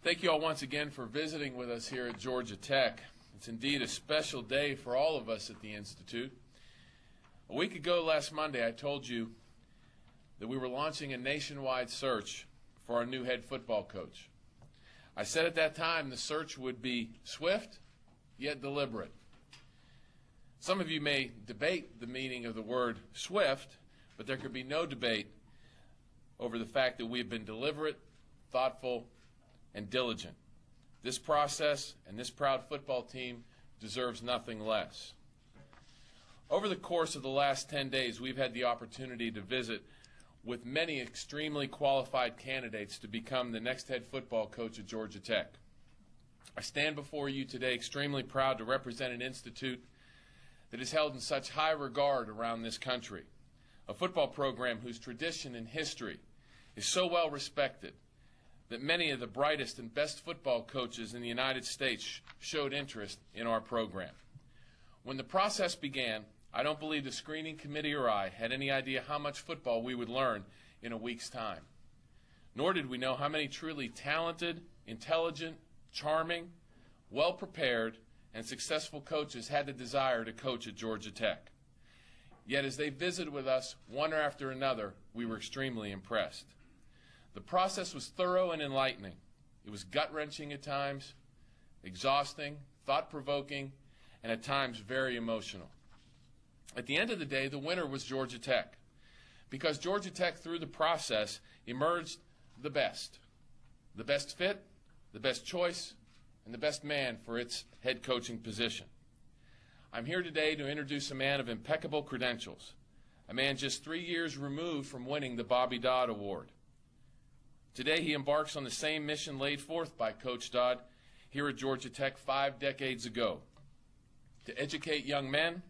Thank you all once again for visiting with us here at Georgia Tech. It's indeed a special day for all of us at the Institute. A week ago last Monday, I told you that we were launching a nationwide search for our new head football coach. I said at that time the search would be swift, yet deliberate. Some of you may debate the meaning of the word swift, but there could be no debate over the fact that we've been deliberate, thoughtful, and diligent. This process and this proud football team deserves nothing less. Over the course of the last 10 days, we've had the opportunity to visit with many extremely qualified candidates to become the next head football coach at Georgia Tech. I stand before you today extremely proud to represent an institute that is held in such high regard around this country, a football program whose tradition and history is so well respected that many of the brightest and best football coaches in the United States showed interest in our program. When the process began, I don't believe the screening committee or I had any idea how much football we would learn in a week's time. Nor did we know how many truly talented, intelligent, charming, well-prepared, and successful coaches had the desire to coach at Georgia Tech. Yet as they visited with us one after another, we were extremely impressed. The process was thorough and enlightening. It was gut-wrenching at times, exhausting, thought-provoking, and at times very emotional. At the end of the day, the winner was Georgia Tech, because Georgia Tech, through the process, emerged the best fit, the best choice, and the best man for its head coaching position. I'm here today to introduce a man of impeccable credentials, a man just 3 years removed from winning the Bobby Dodd Award. Today he embarks on the same mission laid forth by Coach Dodd here at Georgia Tech 5 decades ago, to educate young men,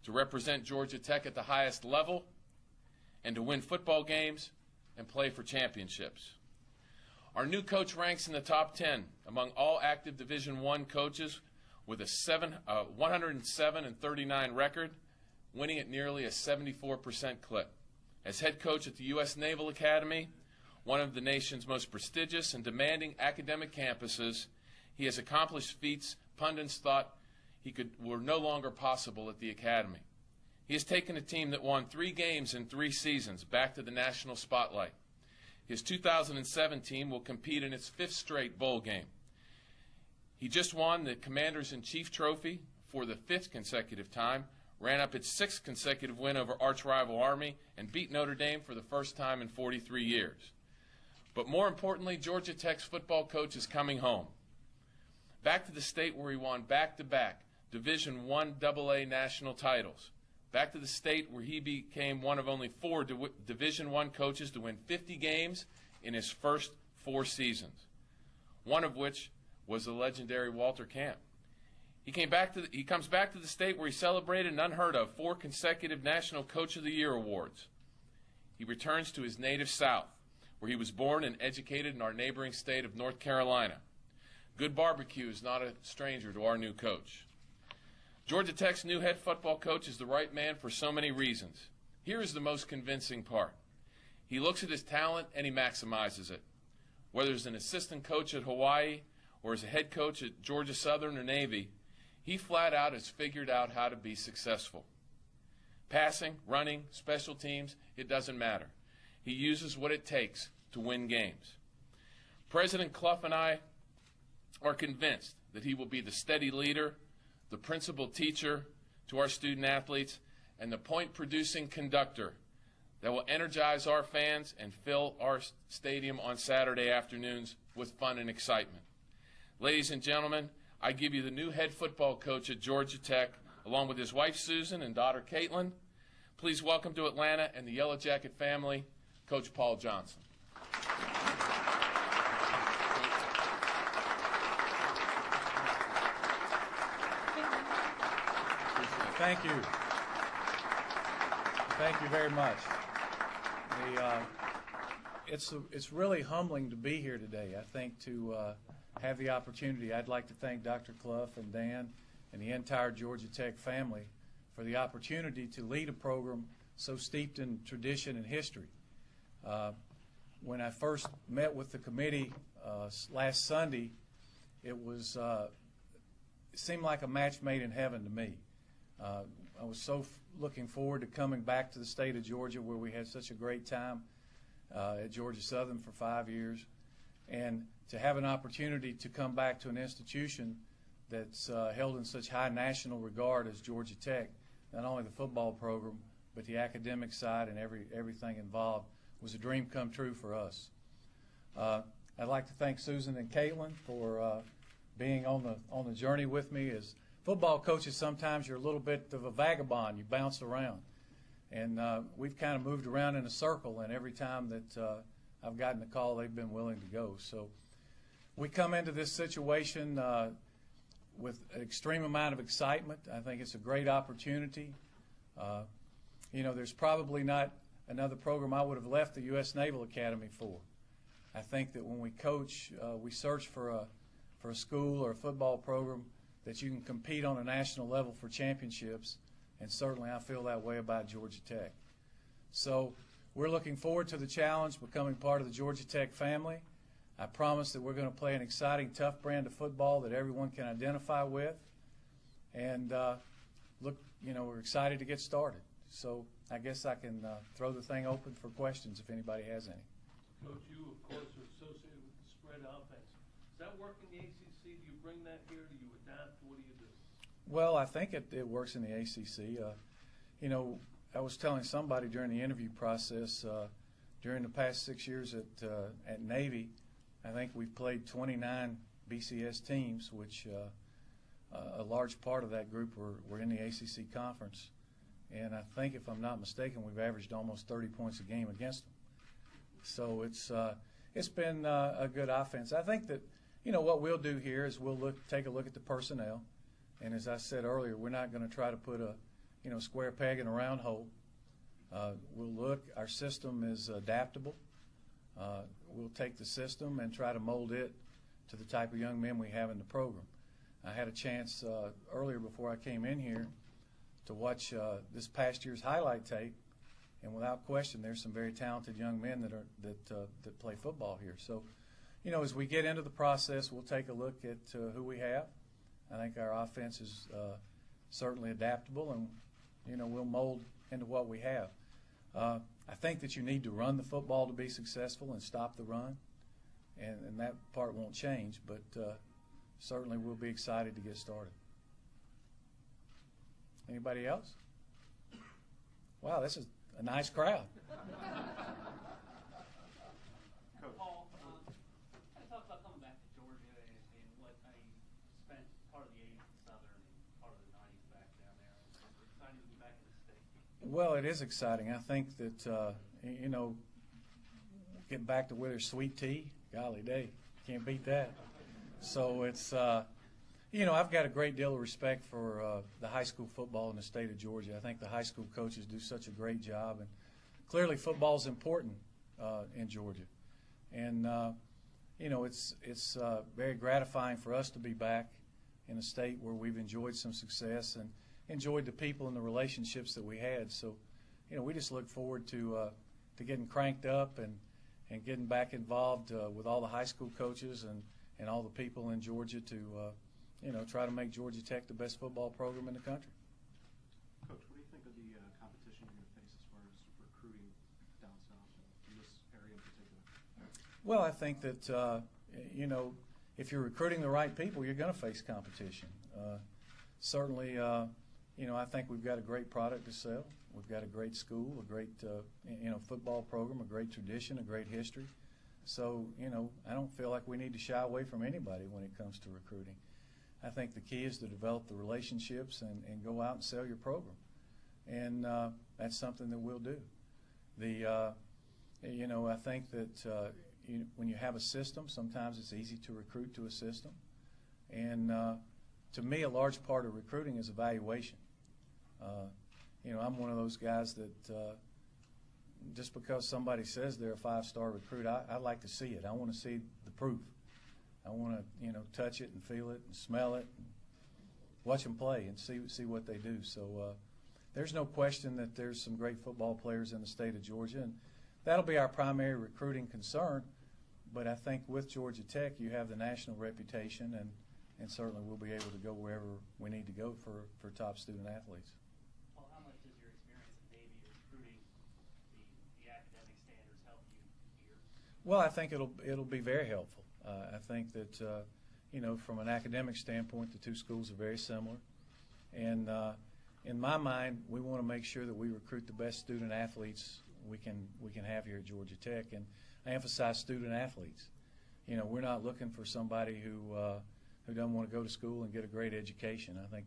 to represent Georgia Tech at the highest level, and to win football games and play for championships. Our new coach ranks in the top 10 among all active Division I coaches with a 107-39 record, winning at nearly a 74% clip. As head coach at the U.S. Naval Academy, one of the nation's most prestigious and demanding academic campuses, he has accomplished feats pundits thought were no longer possible at the academy. He has taken a team that won 3 games in 3 seasons back to the national spotlight. His 2007 team will compete in its 5th straight bowl game. He just won the Commanders-in-Chief Trophy for the 5th consecutive time, ran up its 6th consecutive win over arch-rival Army, and beat Notre Dame for the first time in 43 years. But more importantly, Georgia Tech's football coach is coming home, back to the state where he won back-to-back Division I AA national titles, back to the state where he became one of only 4 Division I coaches to win 50 games in his first 4 seasons, one of which was the legendary Walter Camp. He comes back to the state where he celebrated an unheard of 4 consecutive National Coach of the Year awards. He returns to his native South, where he was born and educated in our neighboring state of North Carolina. Good barbecue is not a stranger to our new coach. Georgia Tech's new head football coach is the right man for so many reasons. Here is the most convincing part. He looks at his talent and he maximizes it. Whether as an assistant coach at Hawaii or as a head coach at Georgia Southern or Navy, he flat out has figured out how to be successful. Passing, running, special teams, it doesn't matter. He uses what it takes to win games. President Clough and I are convinced that he will be the steady leader, the principal teacher to our student athletes, and the point-producing conductor that will energize our fans and fill our stadium on Saturday afternoons with fun and excitement. Ladies and gentlemen, I give you the new head football coach at Georgia Tech, along with his wife Susan and daughter Caitlin. Please welcome to Atlanta and the Yellow Jacket family, Coach Paul Johnson. Thank you. Thank you very much. It's really humbling to be here today. I think to have the opportunity, I'd like to thank Dr. Clough and Dan and the entire Georgia Tech family for the opportunity to lead a program so steeped in tradition and history. When I first met with the committee last Sunday, it seemed like a match made in heaven to me. I was so looking forward to coming back to the state of Georgia, where we had such a great time at Georgia Southern for 5 years, and to have an opportunity to come back to an institution that's held in such high national regard as Georgia Tech. Not only the football program, but the academic side and everything involved was a dream come true for us. I'd like to thank Susan and Caitlin for being on the journey with me. As football coaches, sometimes you're a little bit of a vagabond. You bounce around. And we've kind of moved around in a circle, and every time that I've gotten a call, they've been willing to go. So we come into this situation with an extreme amount of excitement. I think it's a great opportunity. There's probably not another program I would have left the U.S. Naval Academy for. I think that when we coach, we search for a school or a football program that you can compete on a national level for championships, and certainly I feel that way about Georgia Tech. So we're looking forward to the challenge, becoming part of the Georgia Tech family. I promise that we're going to play an exciting, tough brand of football that everyone can identify with. And we're excited to get started. So I guess I can throw the thing open for questions if anybody has any. Coach, you, of course, are associated with the spread offense. Does that work in the ACC? Do you bring that here? Do you adapt? What do you do? Well, I think it works in the ACC. I was telling somebody during the interview process, during the past 6 years at Navy, I think we've played 29 BCS teams, which a large part of that group were in the ACC conference. And I think, if I'm not mistaken, we've averaged almost 30 points a game against them. So it's been a good offense. I think that, what we'll do here is we'll take a look at the personnel. And as I said earlier, we're not going to try to put a square peg in a round hole. We'll look. Our system is adaptable. We'll take the system and try to mold it to the type of young men we have in the program. I had a chance earlier before I came in here to watch this past year's highlight tape, and without question, there's some very talented young men that play football here. So, as we get into the process, we'll take a look at who we have. I think our offense is certainly adaptable, and we'll mold into what we have. I think that you need to run the football to be successful and stop the run, and that part won't change, but certainly we'll be excited to get started. Anybody else? Wow, this is a nice crowd. Paul, I talked about coming back to Georgia and what I spent part of the 80s in Southern and part of the 90s back down there. It's exciting to be back in the state. Well, it is exciting. I think that, getting back to where there's sweet tea, golly day, can't beat that. So it's, I've got a great deal of respect for the high school football in the state of Georgia. I think the high school coaches do such a great job, and clearly football is important in Georgia. And it's very gratifying for us to be back in a state where we've enjoyed some success and enjoyed the people and the relationships that we had. So, we just look forward to getting cranked up and getting back involved with all the high school coaches and all the people in Georgia to try to make Georgia Tech the best football program in the country. Coach, what do you think of the competition you're going to face as far as recruiting down south in this area in particular? Well, I think that, if you're recruiting the right people, you're going to face competition. Certainly, I think we've got a great product to sell. We've got a great school, a great, football program, a great tradition, a great history. So, I don't feel like we need to shy away from anybody when it comes to recruiting. I think the key is to develop the relationships and go out and sell your program. And that's something that we'll do. I think that when you have a system, sometimes it's easy to recruit to a system. And to me, a large part of recruiting is evaluation. I'm one of those guys that just because somebody says they're a five-star recruit, I like to see it. I want to see the proof. I want to, touch it and feel it and smell it and watch them play and see what they do. So there's no question that there's some great football players in the state of Georgia, and that'll be our primary recruiting concern. But I think with Georgia Tech, you have the national reputation, and certainly we'll be able to go wherever we need to go for top student athletes. Well, how much does your experience at Navy recruiting the academic standards help you here? Well, I think it'll be very helpful. I think that from an academic standpoint, the two schools are very similar, and in my mind, we want to make sure that we recruit the best student athletes we can have here at Georgia Tech, and I emphasize student athletes. We're not looking for somebody who doesn't want to go to school and get a great education. I think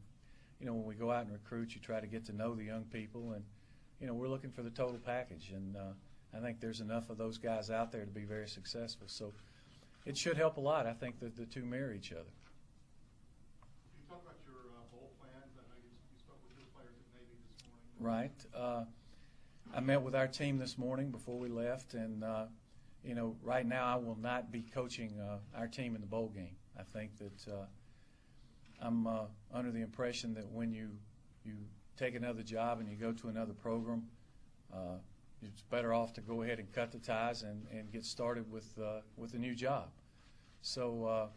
when we go out and recruit, you try to get to know the young people, and we're looking for the total package, and I think there's enough of those guys out there to be very successful. So it should help a lot. I think that the two mirror each other. Can you talk about your bowl plans? I know you spoke with your players at Navy this morning. Right. I met with our team this morning before we left, and right now I will not be coaching our team in the bowl game. I think that I'm under the impression that when you take another job and you go to another program, it's better off to go ahead and cut the ties and get started with a new job. So,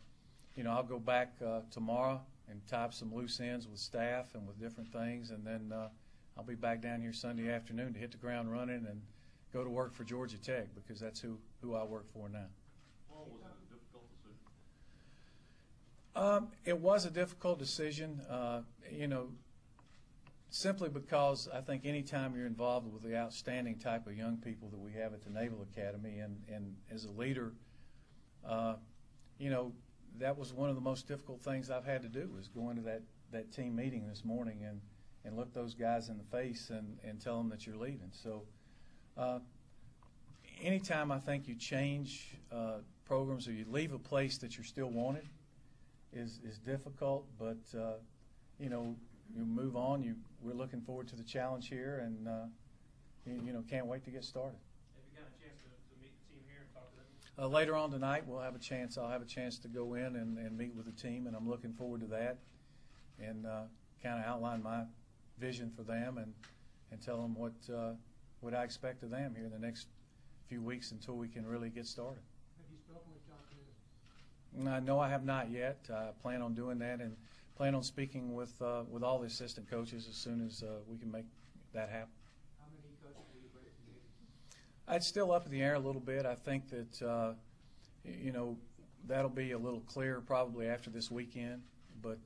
I'll go back tomorrow and tie up some loose ends with staff and with different things, and then I'll be back down here Sunday afternoon to hit the ground running and go to work for Georgia Tech, because that's who I work for now. Well, was it a difficult decision? It was a difficult decision, simply because I think any time you're involved with the outstanding type of young people that we have at the Naval Academy, and as a leader, that was one of the most difficult things I've had to do, was go into that team meeting this morning and look those guys in the face and tell them that you're leaving. So anytime I think you change programs or you leave a place that you're still wanted is difficult, but you move on. We're looking forward to the challenge here, and can't wait to get started. Have you got a chance to meet the team here and talk to them? Later on tonight, I'll have a chance to go in and meet with the team, and I'm looking forward to that, and kind of outline my vision for them and tell them what I expect of them here in the next few weeks until we can really get started. Have you spoken with John Kennedy? No, I have not yet. I plan on doing that and plan on speaking with all the assistant coaches as soon as we can make that happen. How many coaches will you bring to Navy? It's still up in the air a little bit. I think that that'll be a little clearer probably after this weekend, but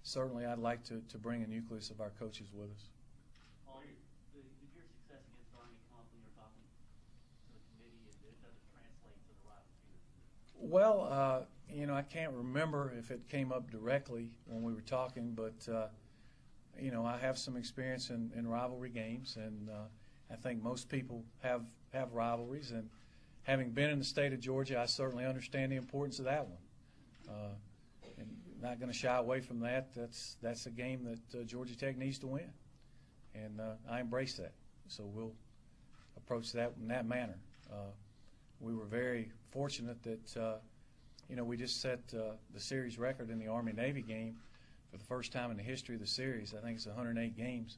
certainly I'd like to bring a nucleus of our coaches with us. Paul, did your success against Army come up when you were talking to the committee, and it doesn't translate to the rival team? Well, I can't remember if it came up directly when we were talking, but I have some experience in rivalry games, and I think most people have rivalries. And having been in the state of Georgia, I certainly understand the importance of that one. And not going to shy away from that. That's a game that Georgia Tech needs to win, and I embrace that. So we'll approach that in that manner. We were very fortunate that we just set the series record in the Army-Navy game for the first time in the history of the series. I think it's 108 games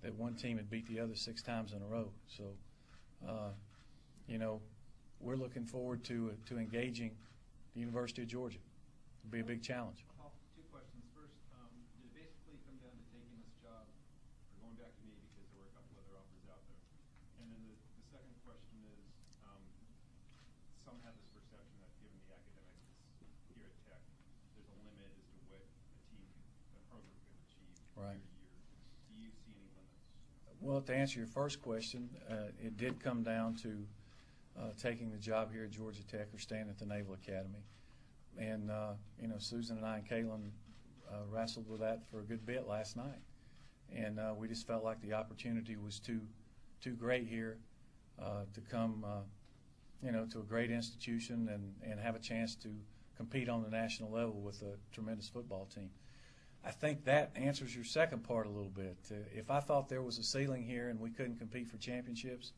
that one team had beat the other 6 times in a row. So, we're looking forward to engaging the University of Georgia. It'll be a big challenge. Two questions. First, did it basically come down to taking this job or going back to Navy because there were a couple other offers out there? And then the second question is, some have this perception that given the academics here at Tech, there's a limit as to what a program can achieve Right. year to year. Do you see any limits? Well, to answer your first question, it did come down to taking the job here at Georgia Tech or staying at the Naval Academy. And, Susan and I and Kaylin wrestled with that for a good bit last night. And we just felt like the opportunity was too great here to come, to a great institution and have a chance to compete on the national level with a tremendous football team. I think that answers your second part a little bit. If I thought there was a ceiling here and we couldn't compete for championships,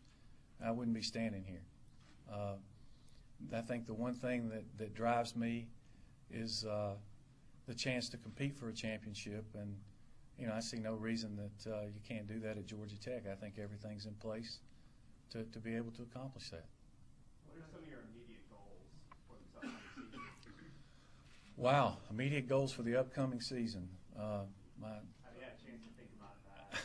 I wouldn't be standing here. I think the one thing that drives me is the chance to compete for a championship, and I see no reason that you can't do that at Georgia Tech. I think everything's in place to be able to accomplish that. What are some of your immediate goals Wow, immediate goals for the upcoming season. Have you had a chance to think about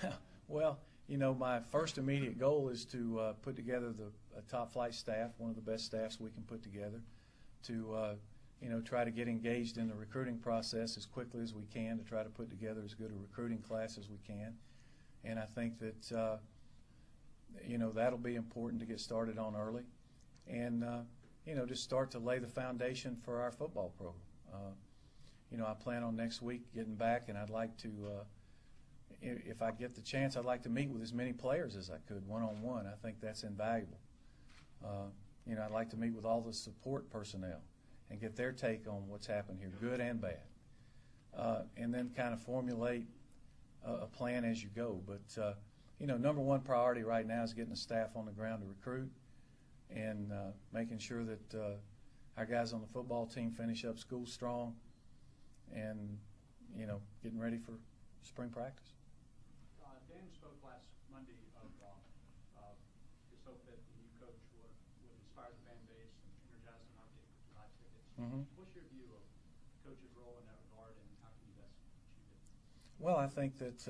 that? Well, you know, my first immediate goal is to put together a top flight staff, one of the best staffs we can put together, to you know, try to get engaged in the recruiting process as quickly as we can, to try to put together as good a recruiting class as we can. And I think that you know, that'll be important to get started on early, and you know, just start to lay the foundation for our football program. You know, I plan on next week getting back, and I'd like to, if I get the chance, I'd like to meet with as many players as I could one-on-one. I think that's invaluable. You know, I'd like to meet with all the support personnel and get their take on what's happened here, good and bad, and then kind of formulate a plan as you go. But you know, number one priority right now is getting the staff on the ground to recruit, and making sure that our guys on the football team finish up school strong, and you know, getting ready for spring practice. Dan spoke last Monday of his hope that the new coach would inspire the fan base and energize the market to buy tickets. Mm-hmm. What's your view of the coach's role in that regard, and how can you best achieve it? Well, I think that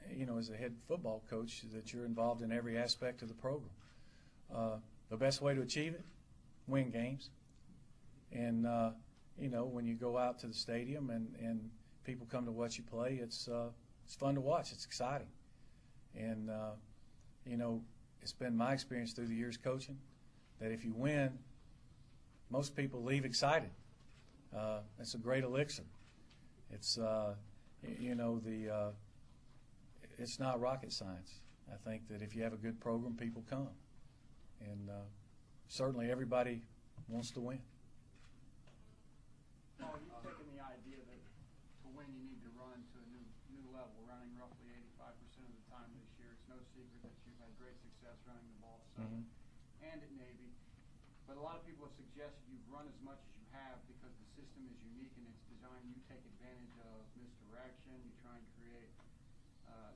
you know, as a head football coach, that you're involved in every aspect of the program. The best way to achieve it, win games. And you know, when you go out to the stadium and people come to watch you play, it's fun to watch. It's exciting. And you know, it's been my experience through the years coaching that if you win, most people leave excited. It's a great elixir. It's you know, it's not rocket science. I think that if you have a good program, people come, and certainly everybody wants to win. Paul, you've taken the idea that to win you need to run to a new level, running roughly 85% of the time this year. It's no secret that you've had great success running the ball at Southern and at Navy. But a lot of people have suggested you've run as much as you have because the system is unique in its design. You take advantage of misdirection. You try and create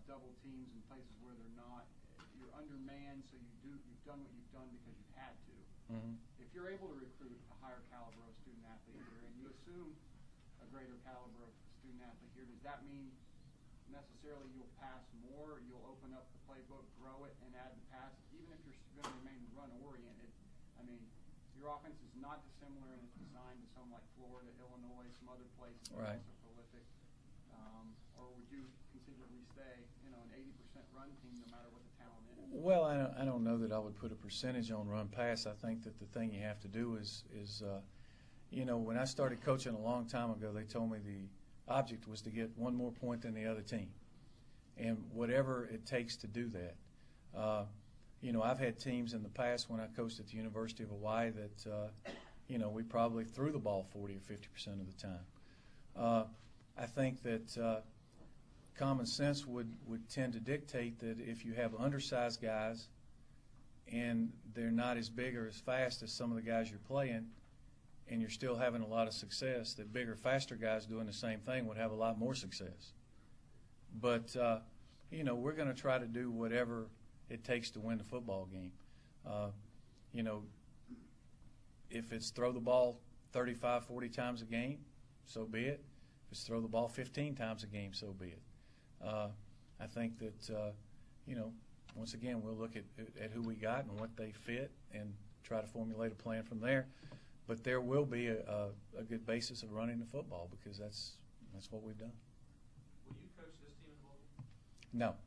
double teams in places where they're not. You're undermanned, so you've done what you've done because you've had to. If you're able to recruit a higher caliber of student athlete here, and you assume a greater caliber of student athlete here, does that mean necessarily you'll pass more, you'll open up the playbook, grow it, and add the pass, even if you're going to remain run-oriented? I mean, your offense is not dissimilar in its design to some like Florida, Illinois, some other places that are also prolific. Or would you considerably stay, you know, an 80% run team no matter what the talent is? Well, I don't know that I would put a percentage on run pass. I think that the thing you have to do is you know, when I started coaching a long time ago, they told me the object was to get one more point than the other team, and whatever it takes to do that. You know, I've had teams in the past when I coached at the University of Hawaii that you know, we probably threw the ball 40 or 50% of the time. I think that common sense would tend to dictate that if you have undersized guys and they're not as big or as fast as some of the guys you're playing, and you're still having a lot of success, that bigger, faster guys doing the same thing would have a lot more success. But, you know, we're going to try to do whatever it takes to win the football game. You know, if it's throw the ball 35, 40 times a game, so be it. If it's throw the ball 15 times a game, so be it. I think that, you know, once again, we'll look at who we got and what they fit and try to formulate a plan from there. But there will be a good basis of running the football because that's what we've done. Will you coach this team in the bowl?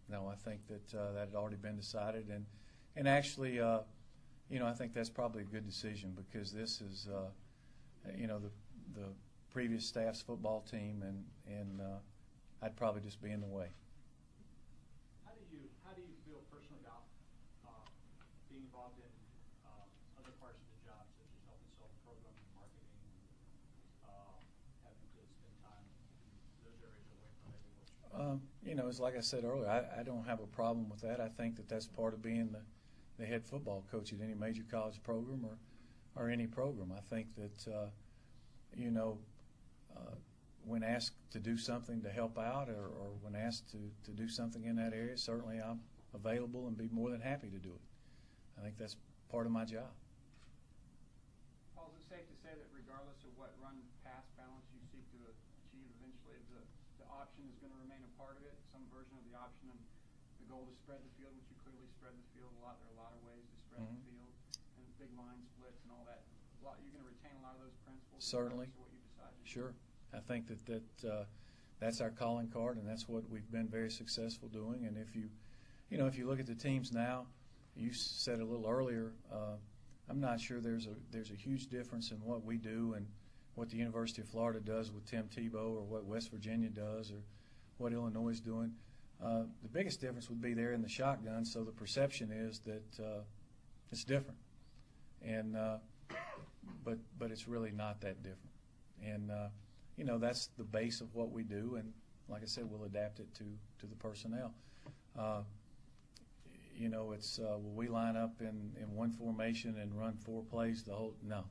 No, I think that that had already been decided, and actually, you know, I think that's probably a good decision because this is, you know, the previous staff's football team, and I'd probably just be in the way. How do you feel personally about being involved in other parts of the job, such as helping sell the program, marketing, having to spend time in those areas away from everyone? You know, it's like I said earlier, I don't have a problem with that. I think that that's part of being the head football coach at any major college program or any program. I think that, you know, when asked to do something to help out or when asked to do something in that area, certainly I'm available and be more than happy to do it. I think that's part of my job. Paul, is it safe to say that regardless of what run-pass balance option is going to remain a part of it, some version of the option, and the goal to spread the field, which you clearly spread the field a lot. There are a lot of ways to spread the field, and big line splits and all that. You're going to retain a lot of those principles. Certainly. What you decide to do. Sure. I think that's our calling card, and that's what we've been very successful doing. And if you look at the teams now, you said a little earlier, I'm not sure there's a huge difference in what we do and what the University of Florida does with Tim Tebow, or what West Virginia does, or what Illinois is doing. The biggest difference would be there in the shotgun, so the perception is that it's different. And but it's really not that different. And that's the base of what we do, and like I said, we'll adapt it to the personnel. It's will we line up in one formation and run 4 plays the whole? No.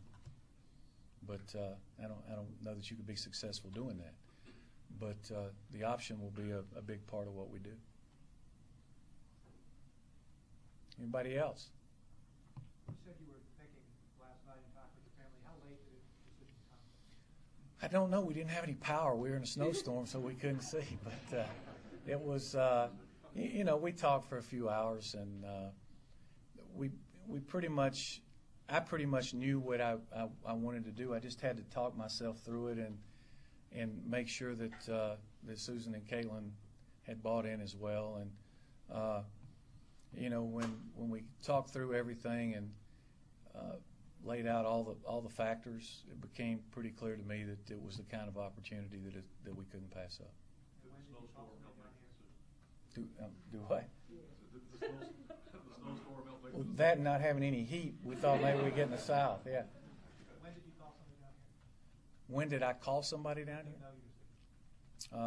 But I don't know that you could be successful doing that. But the option will be a big part of what we do. Anybody else? You said you were thinking last night and talking with your family. How late did the decision come? I don't know. We didn't have any power. We were in a snowstorm, so we couldn't see. But it was, we talked for a few hours, and we pretty much, I pretty much knew what I wanted to do. I just had to talk myself through it and make sure that that Susan and Caitlin had bought in as well. And when we talked through everything and laid out all the factors, it became pretty clear to me that it was the kind of opportunity that we couldn't pass up. Do what? Well, that and not having any heat, we thought maybe we'd get in the South. Yeah. When did you call somebody down here? When did I call somebody down here? No,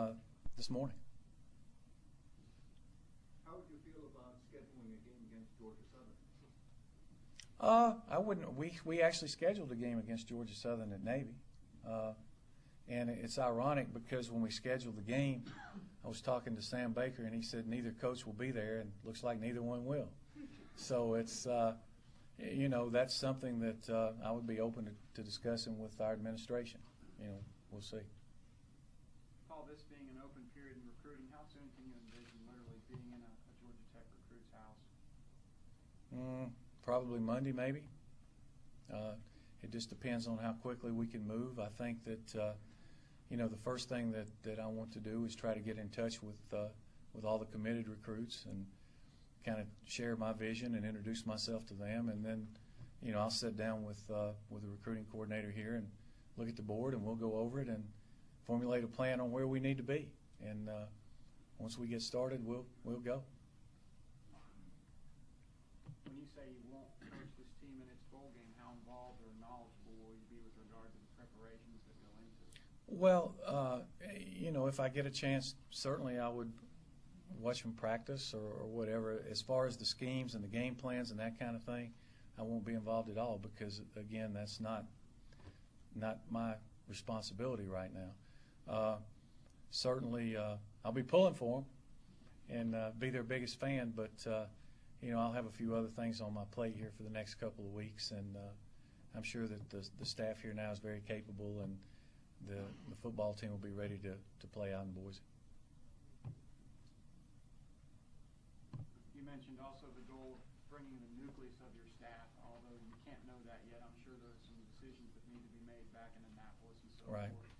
you This morning. How would you feel about scheduling a game against Georgia Southern? I wouldn't. We actually scheduled a game against Georgia Southern at Navy, and it's ironic because when we scheduled the game, I was talking to Sam Baker, and he said neither coach will be there, and looks like neither one will. So it's that's something that I would be open to discussing with our administration. We'll see. Paul, this being an open period in recruiting, how soon can you envision literally being in a Georgia Tech recruit's house? Probably Monday, maybe. It just depends on how quickly we can move. I think that the first thing that I want to do is try to get in touch with all the committed recruits and kind of share my vision and introduce myself to them, and then I'll sit down with the recruiting coordinator here and look at the board, and we'll go over it and formulate a plan on where we need to be. And once we get started, we'll go. When you say you won't coach this team in its bowl game, how involved or knowledgeable will you be with regard to the preparations that go into it? Well, if I get a chance, certainly I would watch them practice or whatever. As far as the schemes and the game plans and that kind of thing, I won't be involved at all because, again, that's not my responsibility right now. Certainly, I'll be pulling for them and be their biggest fan, but I'll have a few other things on my plate here for the next couple of weeks, and I'm sure that the staff here now is very capable, and the football team will be ready to play out in Boise. You mentioned also the goal of bringing the nucleus of your staff, although you can't know that yet. I'm sure there are some decisions that need to be made back in Annapolis and so Right. forth.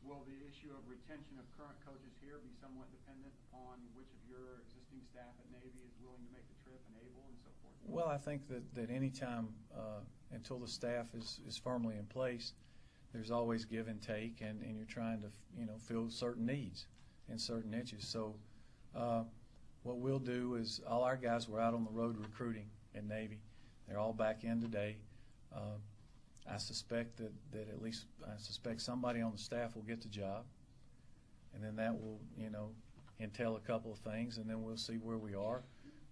Will the issue of retention of current coaches here be somewhat dependent upon which of your existing staff at Navy is willing to make the trip and able and so forth? Well, I think that any time until the staff is firmly in place, there's always give and take, and you're trying to fill certain needs in certain niches. So what we'll do is all our guys were out on the road recruiting in Navy. They're all back in today. I suspect that at least somebody on the staff will get the job, and then that will entail a couple of things, and then we'll see where we are.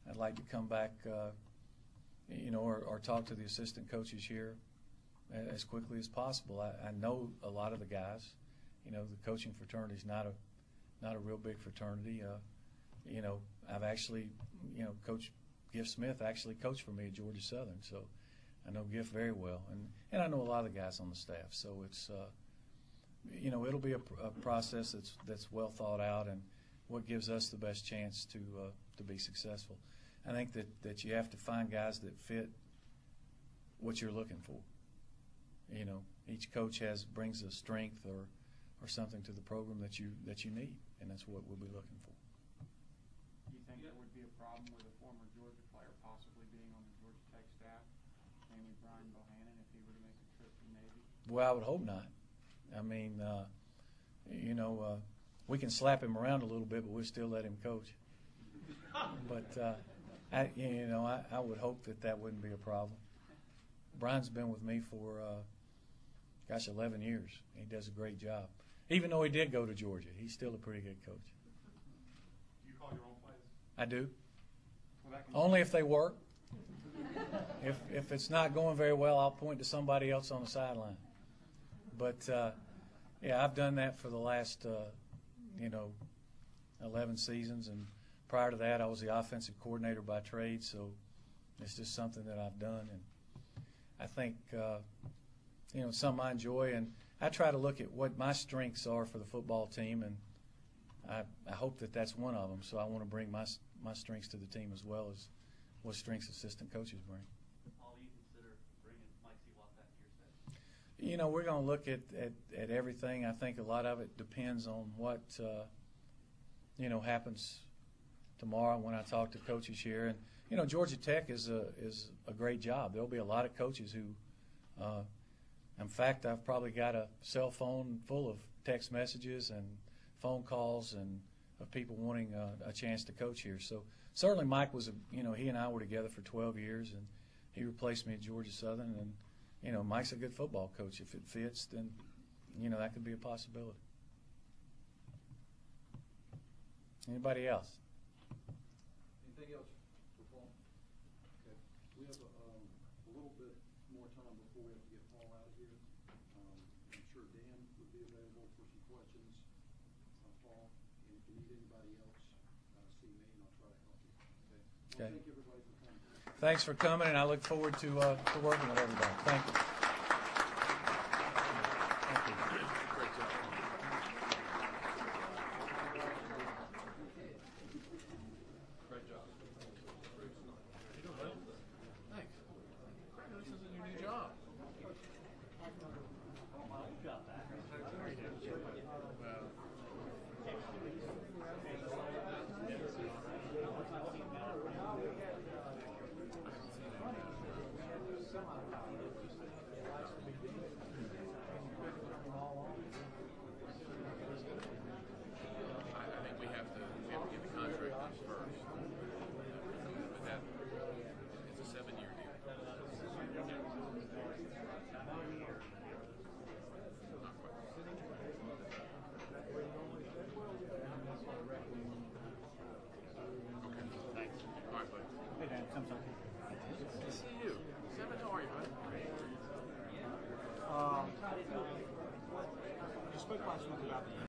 I'd like to come back or talk to the assistant coaches here as quickly as possible. I know a lot of the guys. The coaching fraternity is not a real big fraternity. I've actually, Coach Giff Smith actually coached for me at Georgia Southern, so I know Giff very well, and I know a lot of the guys on the staff. So it's you know, it'll be a process that's well thought out and what gives us the best chance to be successful. I think that you have to find guys that fit what you're looking for. You know, each coach brings a strength or something to the program that you need, and that's what we'll be looking for. Do you think there would be a problem with a former Georgia player possibly being on the Georgia Tech staff, namely Brian Bohannon, if he were to make a trip to Navy? Well, I would hope not. I mean, you know, we can slap him around a little bit, but we'll still let him coach. But I would hope that wouldn't be a problem. Brian's been with me for 11 years. He does a great job. Even though he did go to Georgia, he's still a pretty good coach. Do you call your own plays? I do. Well, Only if they work. If it's not going very well, I'll point to somebody else on the sideline. But, yeah, I've done that for the last, 11 seasons. And prior to that, I was the offensive coordinator by trade, so it's just something that I've done. And I think, it's something I enjoy. And I try to look at what my strengths are for the football team, and I hope that that's one of them. So I want to bring my strengths to the team as well as what strengths assistant coaches bring. Paul, do you consider bringing Mike Seawalk back to your staff? You know, we're going to look at everything. I think a lot of it depends on what, happens tomorrow when I talk to coaches here. And, Georgia Tech is a great job. There'll be a lot of coaches who, in fact, I've probably got a cell phone full of text messages and phone calls and of people wanting a chance to coach here. So certainly Mike was, he and I were together for 12 years, and he replaced me at Georgia Southern. And, Mike's a good football coach. If it fits, then, that could be a possibility. Anybody else? Anything else for Paul? Okay. We have a little bit more time before we have to get Paul out of here. I'm sure Dan would be available for some questions, Paul. And if you need anybody else, see me and I'll try to help you. Okay. Well, thank everybody for coming. Thanks for coming, and I look forward to working with everybody. Thank you. Thank you. Great job. Great job. Thanks. Congratulations on your new job. I think we have to get the contract done first. But that it's a 7-year deal. Not quite. Okay. Thanks. All right, buddy. Hey, Dan, I'm sorry. Good to see you. Seven, how are you, bud? You spoke last week about the